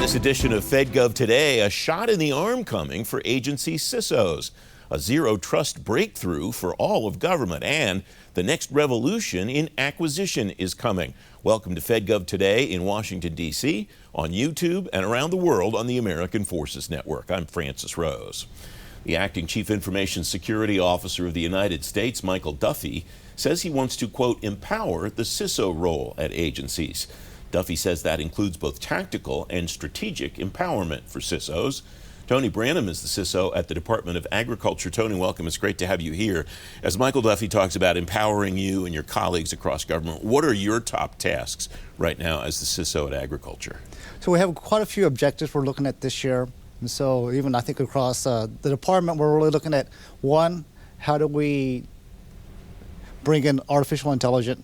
this edition of FedGov Today, a shot in the arm coming for agency CISOs, a zero trust breakthrough for all of government, and the next revolution in acquisition is coming. Welcome to FedGov Today in Washington, D.C., on YouTube and around the world on the American Forces Network. I'm Francis Rose. The acting Chief Information Security Officer of the United States, Michael Duffy, says he wants to, quote, empower the CISO role at agencies. Duffy says that includes both tactical and strategic empowerment for CISOs. Tony Branham is the CISO at the Department of Agriculture. Tony, welcome. It's great to have you here. As Michael Duffy talks about empowering you and your colleagues across government, what are your top tasks right now as the CISO at Agriculture? So we have quite a few objectives we're looking at this year. And so even I think across the department, we're really looking at, one, how do we bring in artificial intelligence?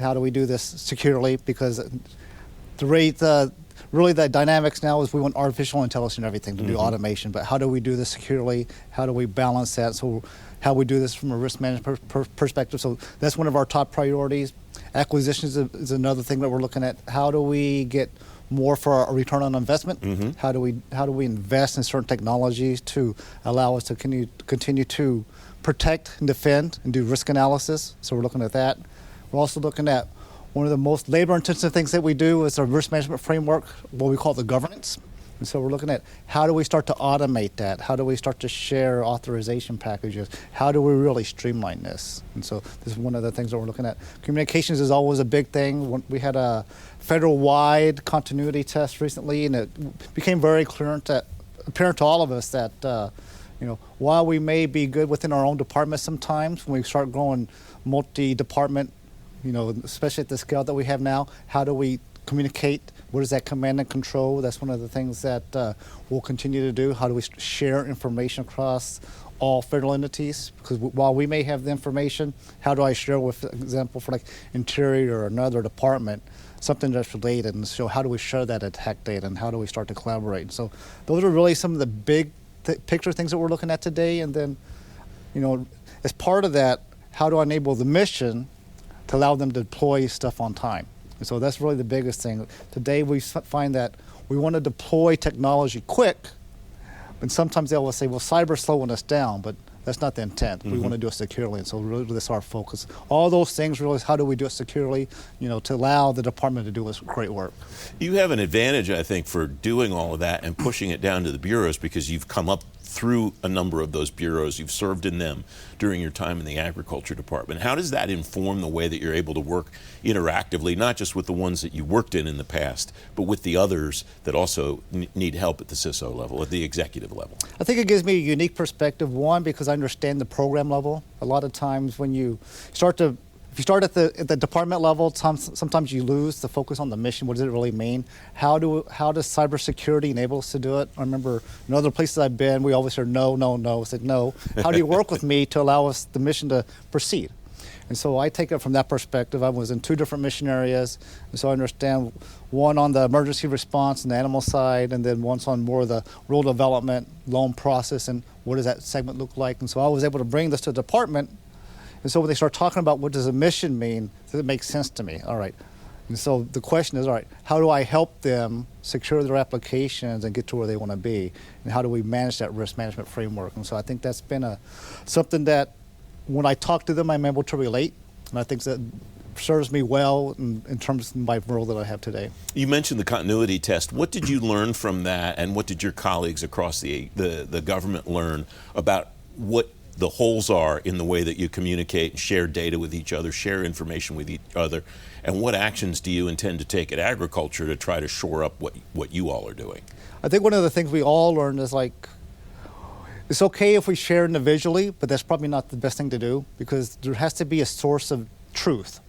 How do we do this securely? Because the rate, really the dynamics now is we want artificial intelligence and everything to do automation, but how do we do this securely? How do we balance that? So how we do this from a risk management perspective. So that's one of our top priorities. Acquisitions is another thing that we're looking at. How do we get more for our return on investment? How do we invest in certain technologies to allow us to continue to protect and defend and do risk analysis? So we're looking at that. We're also looking at one of the most labor-intensive things that we do is our risk management framework, what we call the governance. And so we're looking at how do we start to automate that? How do we start to share authorization packages? How do we really streamline this? And so this is one of the things that we're looking at. Communications is always a big thing. We had a federal-wide continuity test recently, and it became very apparent to all of us that while we may be good within our own department sometimes, when we start growing multi-department, especially at the scale that we have now, how do we communicate? What is that command and control? That's one of the things that we'll continue to do. How do we share information across all federal entities? Because while we may have the information, how do I share, with example, for like Interior or another department, something that's related? And so how do we share that attack data, and how do we start to collaborate? And so those are really some of the big picture things that we're looking at today. And then, as part of that, how do I enable the mission to allow them to deploy stuff on time? And so that's really the biggest thing. Today we find that we want to deploy technology quick, but sometimes they will say, well, cyber's slowing us down, but that's not the intent. We want to do it securely, and so really that's our focus. All those things really is how do we do it securely, to allow the department to do its great work. You have an advantage, I think, for doing all of that and pushing it down to the bureaus because you've come up through a number of those bureaus. You've served in them during your time in the Agriculture Department. How does that inform the way that you're able to work interactively, not just with the ones that you worked in the past, but with the others that also need help at the CISO level, at the executive level? I think it gives me a unique perspective, one, because I understand the program level. A lot of times when you start if you start at the department level, sometimes you lose the focus on the mission. What does it really mean? How does cybersecurity enable us to do it? I remember in other places I've been, we always heard no, no, no. I said, no. How do you work with me to allow us the mission to proceed? And so I take it from that perspective. I was in two different mission areas, and so I understand one on the emergency response and the animal side, and then one's on more of the rural development, loan process, and what does that segment look like? And so I was able to bring this to the department. And so when they start talking about what does a mission mean, does it make sense to me? All right. And so the question is, all right, how do I help them secure their applications and get to where they want to be? And how do we manage that risk management framework? And so I think that's been something that when I talk to them, I'm able to relate. And I think that serves me well in terms of my role that I have today. You mentioned the continuity test. What did you learn from that, and what did your colleagues across the government learn about what the holes are in the way that you communicate and share data with each other, share information with each other, and what actions do you intend to take at Agriculture to try to shore up what you all are doing? I think one of the things we all learned is it's okay if we share individually, but that's probably not the best thing to do because there has to be a source of truth.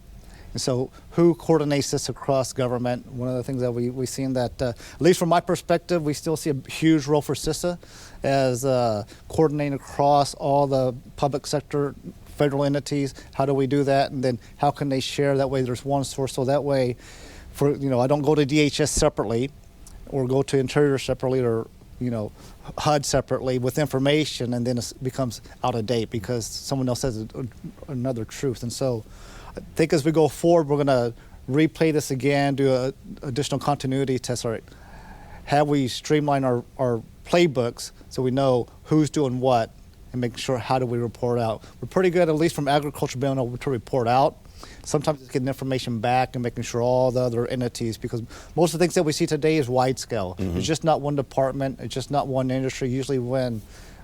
And so who coordinates this across government? One of the things that we've seen that, at least from my perspective, we still see a huge role for CISA as coordinating across all the public sector, federal entities. How do we do that? And then how can they share? That way there's one source. So that way, I don't go to DHS separately or go to Interior separately or HUD separately with information, and then it becomes out of date because someone else has another truth. And so I think as we go forward, we're going to replay this again, do additional continuity tests. All right, have we streamlined our playbooks so we know who's doing what and making sure how do we report out. We're pretty good, at least from agriculture, being able to report out. Sometimes it's getting information back and making sure all the other entities, because most of the things that we see today is wide scale. It's just not one department, it's just not one industry. Usually when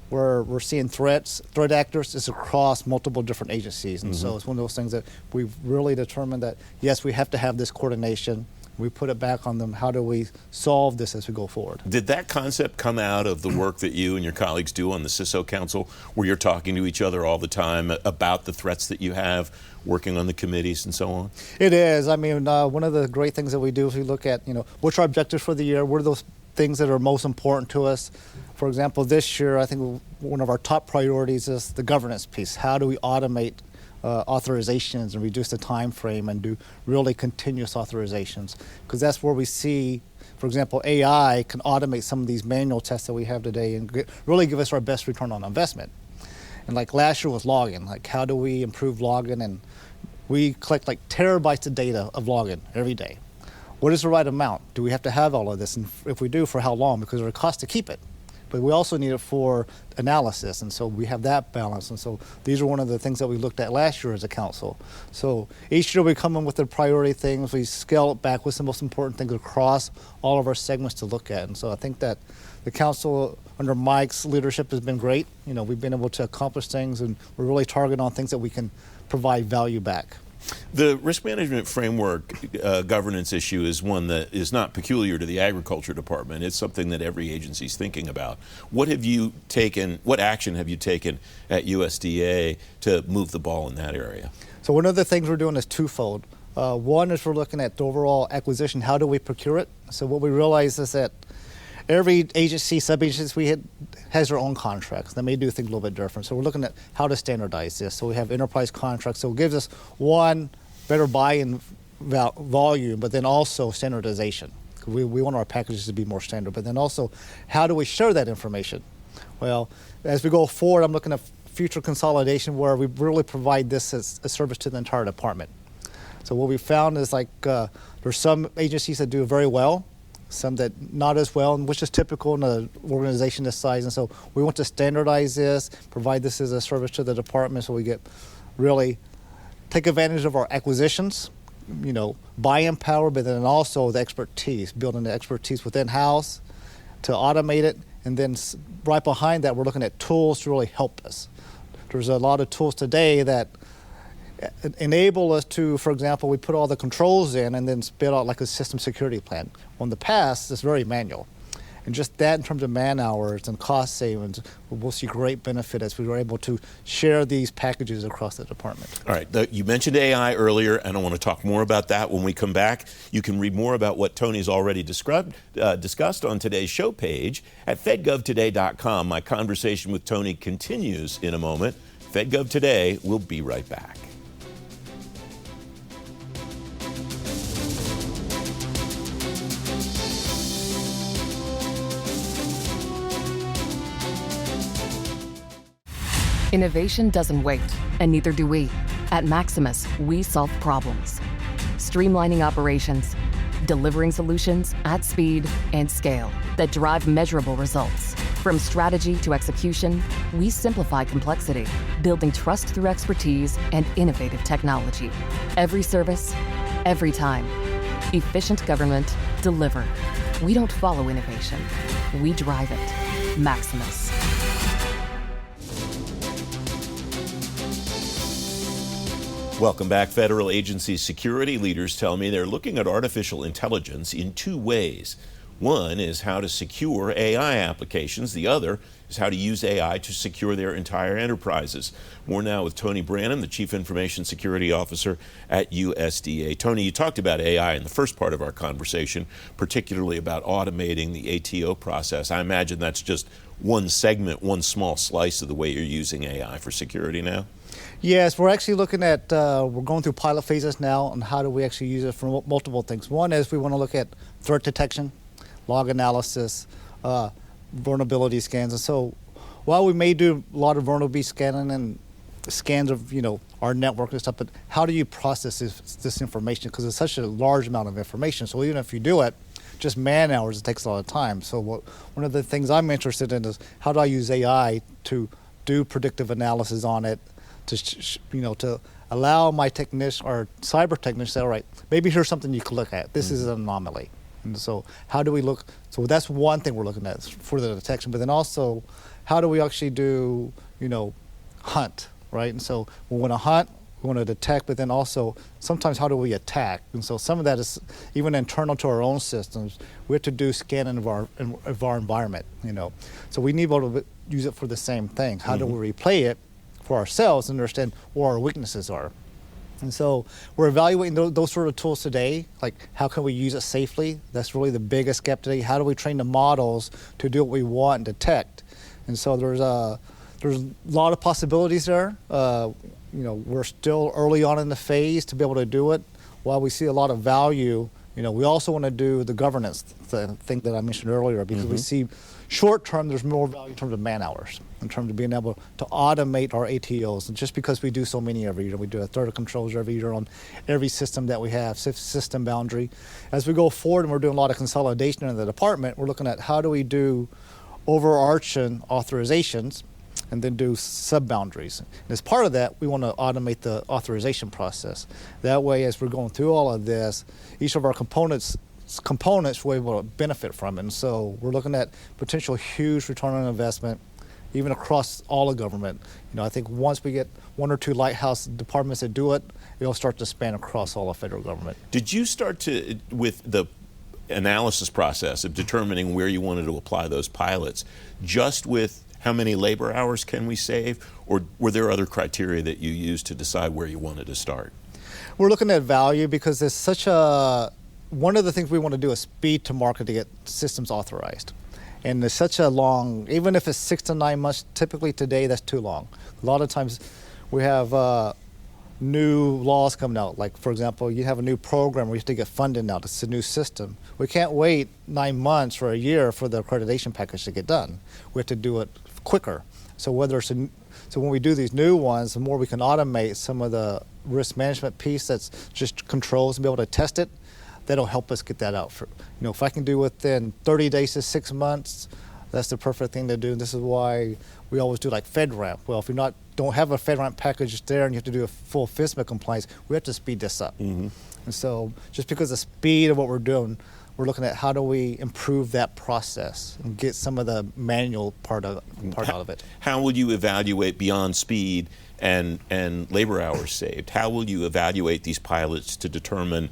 we're seeing threat actors, it's across multiple different agencies. And so it's one of those things that we've really determined that, yes, we have to have this coordination. We put it back on them. How do we solve this as we go forward? Did that concept come out of the work that you and your colleagues do on the CISO Council, where you're talking to each other all the time about the threats that you have, working on the committees and so on? It is. I mean, one of the great things that we do is we look at, what's our objectives for the year? What are those things that are most important to us? For example, this year, I think one of our top priorities is the governance piece. How do we automate authorizations and reduce the time frame and do really continuous authorizations? Because that's where we see, for example, AI can automate some of these manual tests that we have today and really give us our best return on investment. And like last year with login, like how do we improve login? And we collect like terabytes of data of login every day. What is the right amount? Do we have to have all of this? And if we do, for how long? Because there's a cost to keep it. But we also need it for analysis, and so we have that balance. And so these are one of the things that we looked at last year as a council. So each year we come in with the priority things, we scale it back with the most important things across all of our segments to look at. And so I think that the council under Mike's leadership has been great. We've been able to accomplish things, and we're really targeting on things that we can provide value back. The risk management framework governance issue is one that is not peculiar to the Agriculture Department. It's something that every agency is thinking about. What action have you taken at USDA to move the ball in that area? So one of the things we're doing is twofold. One is we're looking at the overall acquisition. How do we procure it? So what we realize is that every agency, sub-agency has their own contracts. They may do things a little bit different. So we're looking at how to standardize this. So we have enterprise contracts. So it gives us one, better buy-in volume, but then also standardization. We want our packages to be more standard. But then also, how do we share that information? Well, as we go forward, I'm looking at future consolidation where we really provide this as a service to the entire department. So what we found is there's some agencies that do very well, some that not as well, and which is typical in an organization this size. And so we want to standardize this, provide this as a service to the department so we get really take advantage of our acquisitions, buy-in power, but then also the expertise, building the expertise within house to automate it. And then right behind that, we're looking at tools to really help us. There's a lot of tools today that enable us to, for example, we put all the controls in and then spit out like a system security plan. Well, in the past, it's very manual. And just that in terms of man hours and cost savings, we'll see great benefit as we were able to share these packages across the department. All right, you mentioned AI earlier, and I want to talk more about that when we come back. You can read more about what Tony's already discussed on today's show page at fedgovtoday.com. My conversation with Tony continues in a moment. FedGov Today, we'll be right back. Innovation doesn't wait, and neither do we. At Maximus, we solve problems, streamlining operations, delivering solutions at speed and scale that drive measurable results. From strategy to execution, we simplify complexity, building trust through expertise and innovative technology. Every service, every time. Efficient government delivered. We don't follow innovation, we drive it. Maximus. Welcome back. Federal agency security leaders tell me they're looking at artificial intelligence in two ways. One is how to secure AI applications. The other is how to use AI to secure their entire enterprises. More now with Tony Branham, the Chief Information Security Officer at USDA. Tony, you talked about AI in the first part of our conversation, particularly about automating the ATO process. I imagine that's just one segment, one small slice of the way you're using AI for security now? Yes, we're actually looking at, we're going through pilot phases now on how do we actually use it for multiple things. One is we want to look at threat detection, log analysis, vulnerability scans. And so while we may do a lot of vulnerability scanning and scans of, our network and stuff, but how do you process this information? Because it's such a large amount of information. So even if you do it, just man hours. It takes a lot of time. So one of the things I'm interested in is how do I use AI to do predictive analysis on it, to allow my technician or cyber technician to say, all right, maybe here's something you can look at. This is an anomaly. And so how do we look? So that's one thing we're looking at for the detection. But then also, how do we actually do, hunt, right? And so we want to hunt, we want to detect, but then also sometimes how do we attack? And so some of that is even internal to our own systems. We have to do scanning of our environment, So we need to be able to use it for the same thing. How do we replay it for ourselves and understand where our weaknesses are? And so we're evaluating those sort of tools today, like how can we use it safely? That's really the biggest gap today. How do we train the models to do what we want and detect? And so there's a lot of possibilities there. We're still early on in the phase to be able to do it. While we see a lot of value, we also want to do the governance thing that I mentioned earlier, because we see short term there's more value in terms of man hours, in terms of being able to automate our ATOs. And just because we do so many every year, we do a third of controls every year on every system that we have, system boundary. As we go forward and we're doing a lot of consolidation in the department, we're looking at how do we do overarching authorizations and then do sub-boundaries. And as part of that, we want to automate the authorization process. That way, as we're going through all of this, each of our components will be able to benefit from it. And so we're looking at potential huge return on investment, even across all of government. I think once we get one or two lighthouse departments that do it, it'll start to span across all of federal government. Did you start with the analysis process of determining where you wanted to apply those pilots, just with how many labor hours can we save, or were there other criteria that you used to decide where you wanted to start? We're looking at value because there's one of the things we want to do is speed to market to get systems authorized. And there's such a long, even if it's 6 to 9 months, typically today that's too long. A lot of times we have new laws coming out. Like, for example, you have a new program where you have to get funding out. It's a new system. We can't wait 9 months or a year for the accreditation package to get done. We have to do it quicker. So when we do these new ones, the more we can automate some of the risk management piece that's just controls and be able to test it, that'll help us get that out. If I can do within 30 days to 6 months, that's the perfect thing to do. And this is why we always do like FedRAMP. Well, if you don't have a FedRAMP package there and you have to do a full FISMA compliance, we have to speed this up. And so just because of the speed of what we're doing, we're looking at how do we improve that process and get some of the manual part out of it. How will you evaluate beyond speed and labor hours saved? How will you evaluate these pilots to determine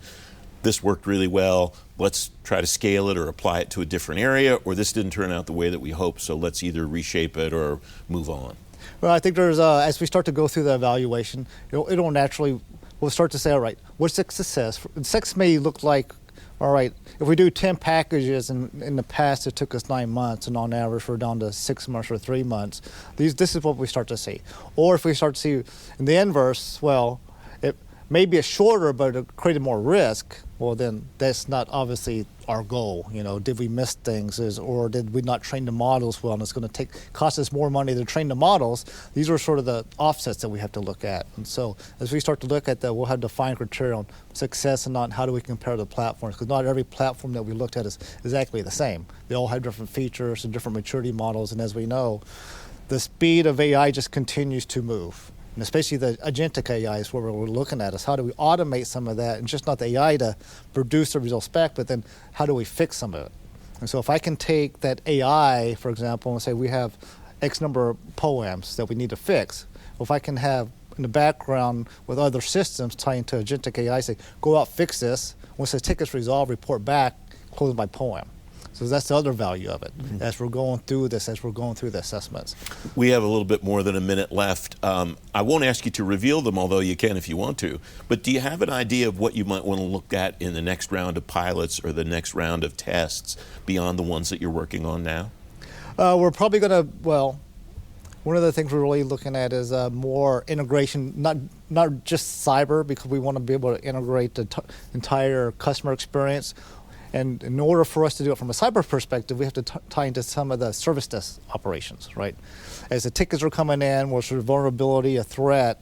this worked really well, let's try to scale it or apply it to a different area, or this didn't turn out the way that we hoped, so let's either reshape it or move on? Well, I think there's, as we start to go through the evaluation, it'll naturally, we'll start to say, all right, what's the success? Success may look like, all right, if we do 10 packages in the past, it took us 9 months, and on average, we're down to 6 months or 3 months. This is what we start to see. Or if we start to see in the inverse, well, it may be a shorter, but it created more risk. Well, then that's not obviously our goal. Did we miss things, or did we not train the models well? And it's going to cost us more money to train the models. These are sort of the offsets that we have to look at. And so as we start to look at that, we'll have defined criteria on success and not how do we compare the platforms, because not every platform that we looked at is exactly the same. They all have different features and different maturity models. And as we know, the speed of AI just continues to move. And especially the agentic AI is what we're looking at, is how do we automate some of that, and just not the AI to produce the result spec, but then how do we fix some of it? And so if I can take that AI, for example, and say we have X number of POAMs that we need to fix, well, if I can have in the background with other systems tying to agentic AI, say, go out, fix this, once the ticket's resolved, report back, close my POAM. So that's the other value of it, as we're going through this, as we're going through the assessments. We have a little bit more than a minute left. I won't ask you to reveal them, although you can if you want to. But do you have an idea of what you might want to look at in the next round of pilots or the next round of tests beyond the ones that you're working on now? We're probably going to, one of the things we're really looking at is more integration, not just cyber, because we want to be able to integrate the entire customer experience. And in order for us to do it from a cyber perspective, we have to tie into some of the service desk operations, right? As the tickets are coming in, what's a vulnerability, a threat,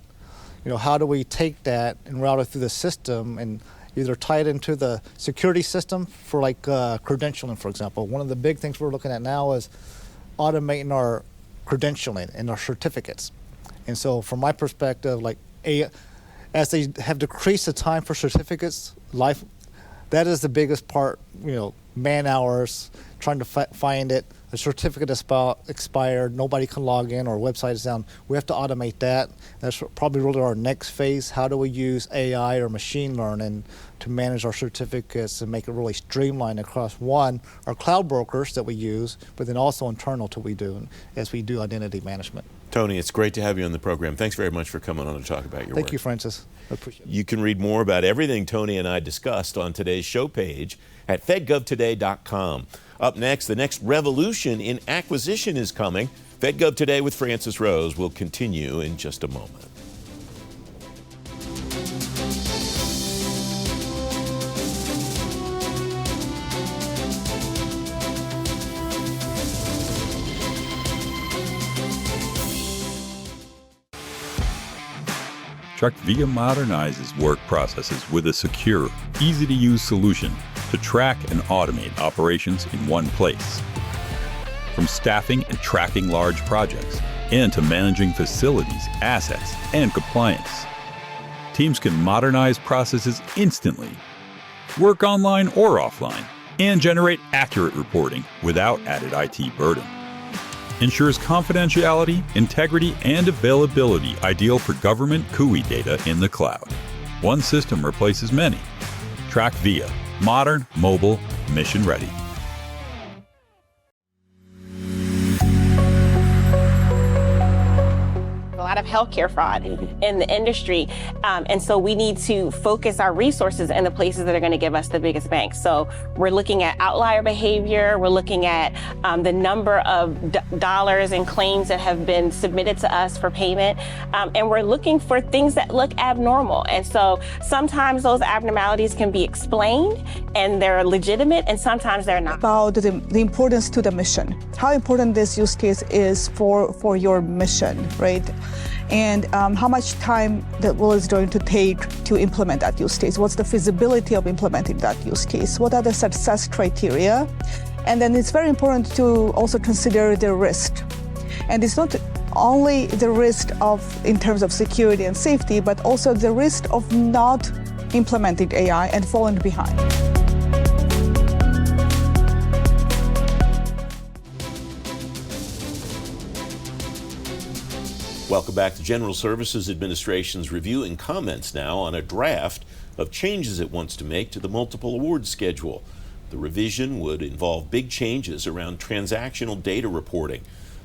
how do we take that and route it through the system? And either tie it into the security system for like credentialing, for example. One of the big things we're looking at now is automating our credentialing and our certificates. And so from my perspective, like as they have decreased the time for certificates, that is the biggest part, man hours, trying to find it. A certificate is expired, nobody can log in, or a website is down. We have to automate that. That's probably really our next phase. How do we use AI or machine learning to manage our certificates and make it really streamlined across, one, our cloud brokers that we use, but then also internal to we do as we do identity management. Tony, it's great to have you on the program. Thanks very much for coming on to talk about your work. Thank you, Francis. I appreciate it. You can read more about everything Tony and I discussed on today's show page at fedgovtoday.com. Up next, the next revolution in acquisition is coming. FedGov Today with Francis Rose will continue in just a moment. TrackVia modernizes work processes with a secure, easy-to-use solution to track and automate operations in one place. From staffing and tracking large projects, and to managing facilities, assets, and compliance. Teams can modernize processes instantly, work online or offline, and generate accurate reporting without added IT burden. Ensures confidentiality, integrity, and availability ideal for government CUI data in the cloud. One system replaces many. TrackVia. Modern, mobile, mission ready. A lot of healthcare fraud in the industry. And so we need to focus our resources in the places that are going to give us the biggest bang. So we're looking at outlier behavior. We're looking at the number of dollars and claims that have been submitted to us for payment. And we're looking for things that look abnormal. And so sometimes those abnormalities can be explained and they're legitimate, and sometimes they're not. About the importance to the mission, how important this use case is for your mission, right? And how much time that is going to take to implement that use case. What's the feasibility of implementing that use case? What are the success criteria? And then it's very important to also consider the risk. And it's not only the risk in terms of security and safety, but also the risk of not implementing AI and falling behind. Welcome back to General Services Administration's review and comments now on a draft of changes it wants to make to the multiple awards schedule. The revision would involve big changes around transactional data reporting.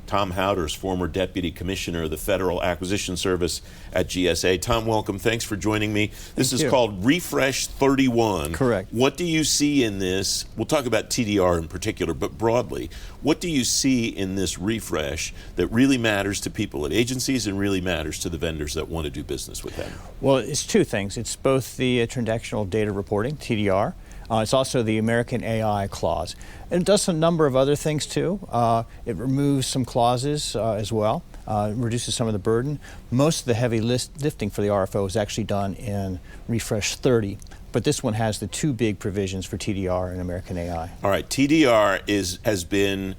Tom Howders, former Deputy Commissioner of the Federal Acquisition Service at GSA. Tom, welcome. Thanks for joining me. This is called Refresh 31. Correct. What do you see in this? We'll talk about TDR in particular, but broadly, what do you see in this refresh that really matters to people at agencies and really matters to the vendors that want to do business with them? Well, it's two things. It's both the transactional data reporting, TDR. It's also the American AI clause. And it does a number of other things too. It removes some clauses as well, reduces some of the burden. Most of the heavy lifting for the RFO is actually done in Refresh 30. But this one has the two big provisions for TDR and American AI. All right, TDR has been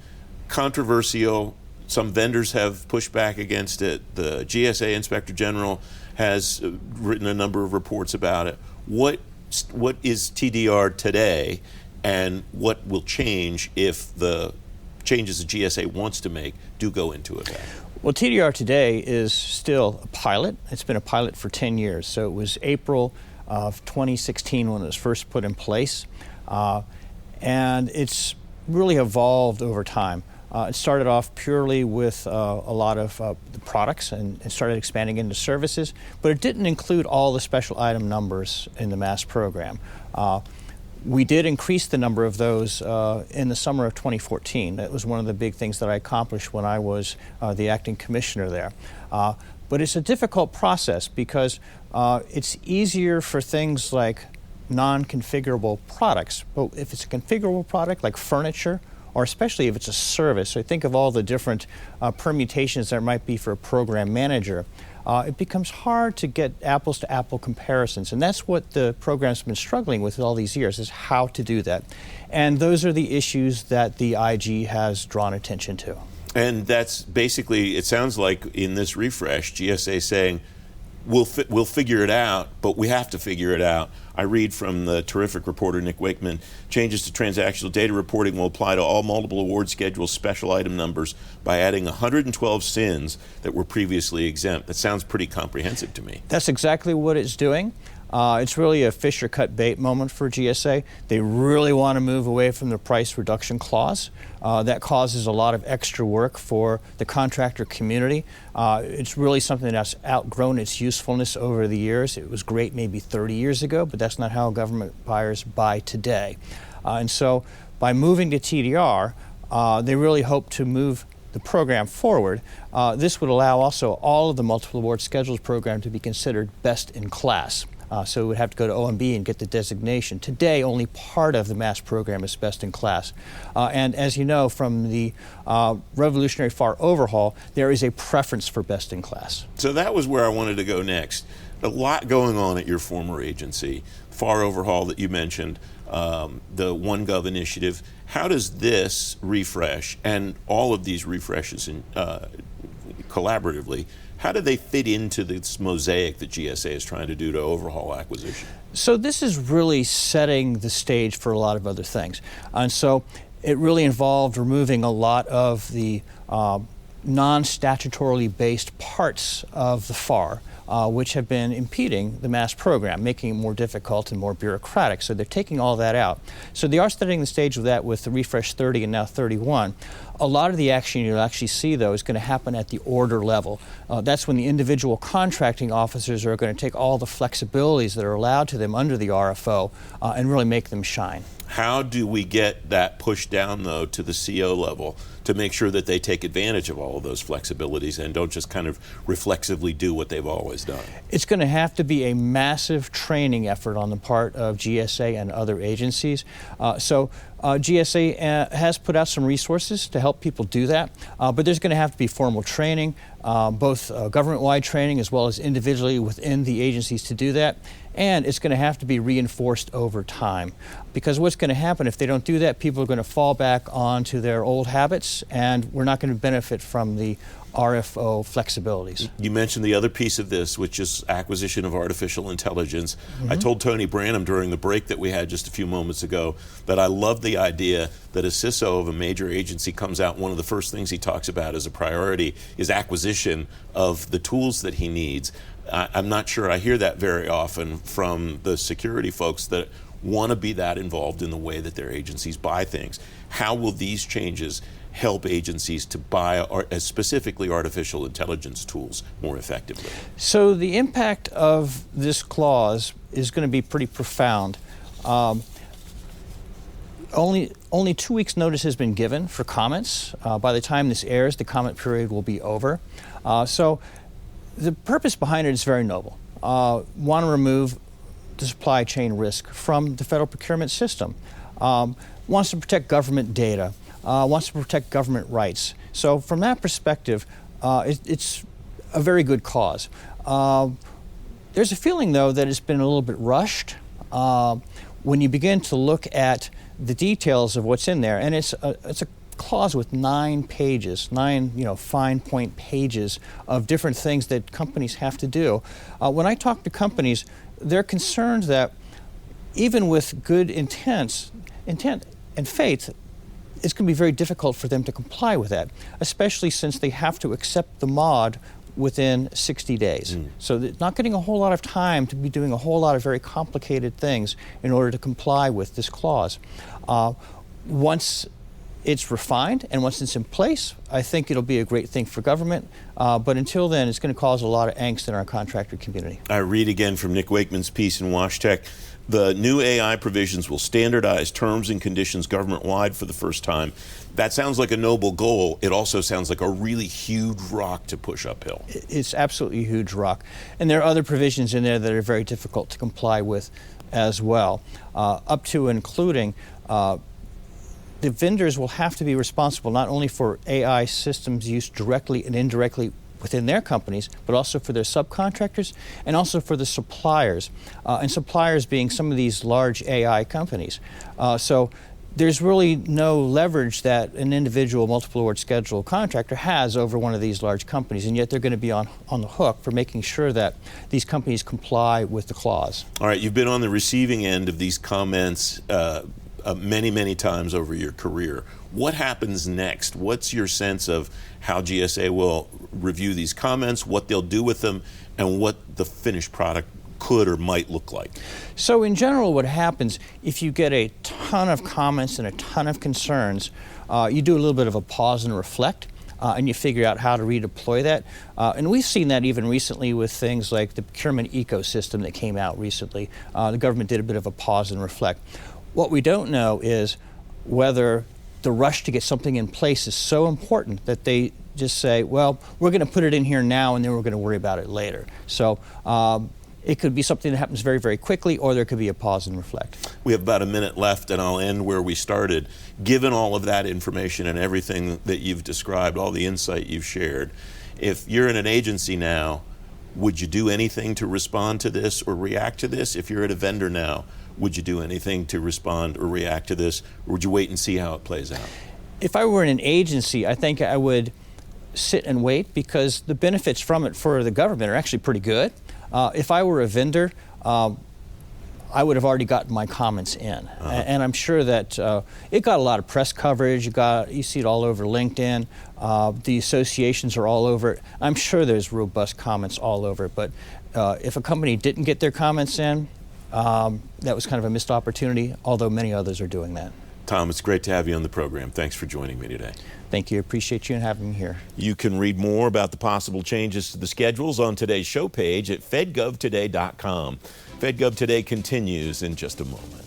controversial. Some vendors have pushed back against it. The GSA Inspector General has written a number of reports about it. What is TDR today, and what will change if the changes the GSA wants to make do go into effect? Well, TDR today is still a pilot. It's been a pilot for 10 years. So it was April of 2016 when it was first put in place. And it's really evolved over time. It started off purely with a lot of the products and started expanding into services, but it didn't include all the special item numbers in the MASS program. We did increase the number of those in the summer of 2014. That was one of the big things that I accomplished when I was the acting commissioner there. But it's a difficult process because it's easier for things like non-configurable products. But if it's a configurable product like furniture or especially if it's a service. So think of all the different permutations there might be for a program manager. It becomes hard to get apples-to-apple comparisons, and that's what the program's been struggling with all these years, is how to do that. And those are the issues that the IG has drawn attention to. And that's basically, it sounds like in this refresh, GSA saying, we'll figure it out, but we have to figure it out. I read from the terrific reporter Nick Wakeman, changes to transactional data reporting will apply to all multiple award schedules special item numbers by adding 112 SINs that were previously exempt. That sounds pretty comprehensive to me. That's exactly what it's doing. It's really a fish or cut bait moment for GSA. They really want to move away from the price reduction clause. That causes a lot of extra work for the contractor community. It's really something that's outgrown its usefulness over the years. It was great maybe 30 years ago, but that's not how government buyers buy today. And so by moving to TDR, they really hope to move the program forward. This would allow also all of the multiple award schedules program to be considered best in class. So it would have to go to OMB and get the designation. Today, only part of the MAST program is best in class. And as you know from the revolutionary FAR overhaul, there is a preference for best in class. So that was where I wanted to go next. A lot going on at your former agency, FAR overhaul that you mentioned, the OneGov initiative. How does this refresh and all of these refreshes collaboratively, how do they fit into this mosaic that GSA is trying to do to overhaul acquisition? So this is really setting the stage for a lot of other things. And so it really involved removing a lot of the non-statutorily based parts of the FAR, which have been impeding the MAST program, making it more difficult and more bureaucratic. So they're taking all that out. So they are setting the stage with that with the Refresh 30 and now 31. A lot of the action you'll actually see, though, is going to happen at the order level. That's when the individual contracting officers are going to take all the flexibilities that are allowed to them under the RFO and really make them shine. How do we get that pushed down, though, to the CO level to make sure that they take advantage of all of those flexibilities and don't just kind of reflexively do what they've always done? It's going to have to be a massive training effort on the part of GSA and other agencies. GSA has put out some resources to help people do that, but there's going to have to be formal training, both government-wide training as well as individually within the agencies to do that. And it's going to have to be reinforced over time. Because what's going to happen if they don't do that, people are going to fall back onto their old habits, and we're not going to benefit from the RFO flexibilities. You mentioned the other piece of this, which is acquisition of artificial intelligence. Mm-hmm. I told Tony Branham during the break that we had just a few moments ago that I love the idea that a CISO of a major agency comes out, one of the first things he talks about as a priority is acquisition of the tools that he needs. I'm not sure I hear that very often from the security folks that want to be that involved in the way that their agencies buy things. How will these changes help agencies to buy specifically artificial intelligence tools more effectively? So the impact of this clause is going to be pretty profound. Only 2 weeks' notice has been given for comments. By the time this airs, the comment period will be over. So the purpose behind it is very noble. Want to remove the supply chain risk from the federal procurement system. Wants to protect government data. Wants to protect government rights. So from that perspective, it's a very good cause. There's a feeling, though, that it's been a little bit rushed when you begin to look at the details of what's in there, and it's a clause with 9 pages, 9 fine point pages of different things that companies have to do. When I talk to companies, they're concerned that even with good intent and faith, it's going to be very difficult for them to comply with that, especially since they have to accept the mod within 60 days. So they're not getting a whole lot of time to be doing a whole lot of very complicated things in order to comply with this clause. Once it's refined and once it's in place, I think it'll be a great thing for government. But until then, it's going to cause a lot of angst in our contractor community. I read again from Nick Wakeman's piece in WashTech. The new AI provisions will standardize terms and conditions government-wide for the first time. That sounds like a noble goal. It also sounds like a really huge rock to push uphill. It's absolutely a huge rock. And there are other provisions in there that are very difficult to comply with as well, up to and including the vendors will have to be responsible not only for AI systems used directly and indirectly within their companies, but also for their subcontractors and also for the suppliers, and suppliers being some of these large AI companies. So there's really no leverage that an individual multiple award schedule contractor has over one of these large companies, and yet they're going to be on the hook for making sure that these companies comply with the clause. All right, you've been on the receiving end of these comments many, many times over your career. What happens next? What's your sense of how GSA will review these comments, what they'll do with them, and what the finished product could or might look like? So in general, what happens if you get a ton of comments and a ton of concerns, you do a little bit of a pause and reflect, and you figure out how to redeploy that. And we've seen that even recently with things like the procurement ecosystem that came out recently. The government did a bit of a pause and reflect. What we don't know is whether the rush to get something in place is so important that they just say, well, we're going to put it in here now and then we're going to worry about it later. So it could be something that happens very, very quickly, or there could be a pause and reflect. We have about a minute left, and I'll end where we started. Given all of that information and everything that you've described, all the insight you've shared, if you're in an agency now, would you do anything to respond to this or react to this? If you're at a vendor now, would you do anything to respond or react to this, or would you wait and see how it plays out? If I were in an agency, I think I would sit and wait, because the benefits from it for the government are actually pretty good. If I were a vendor, I would have already gotten my comments in. And I'm sure that it got a lot of press coverage. You see it all over LinkedIn. The associations are all over it. I'm sure there's robust comments all over it. But if a company didn't get their comments in, that was kind of a missed opportunity, although many others are doing that. Tom, it's great to have you on the program. Thanks for joining me today. Thank you. Appreciate you and having me here. You can read more about the possible changes to the schedules on today's show page at fedgovtoday.com. FedGov Today continues in just a moment.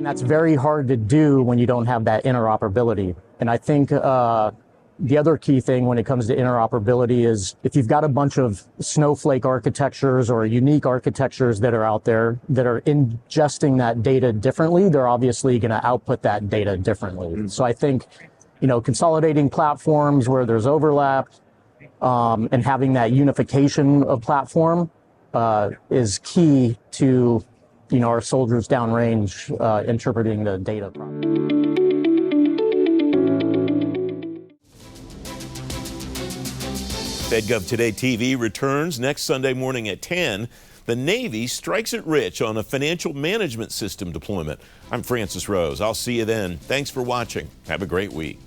That's very hard to do when you don't have that interoperability. And I think the other key thing when it comes to interoperability is if you've got a bunch of snowflake architectures or unique architectures that are out there that are ingesting that data differently, they're obviously going to output that data differently. So I think, consolidating platforms where there's overlap and having that unification of platform is key to our soldiers downrange interpreting the data. FedGov Today TV returns next Sunday morning at 10. The Navy strikes it rich on a financial management system deployment. I'm Francis Rose. I'll see you then. Thanks for watching. Have a great week.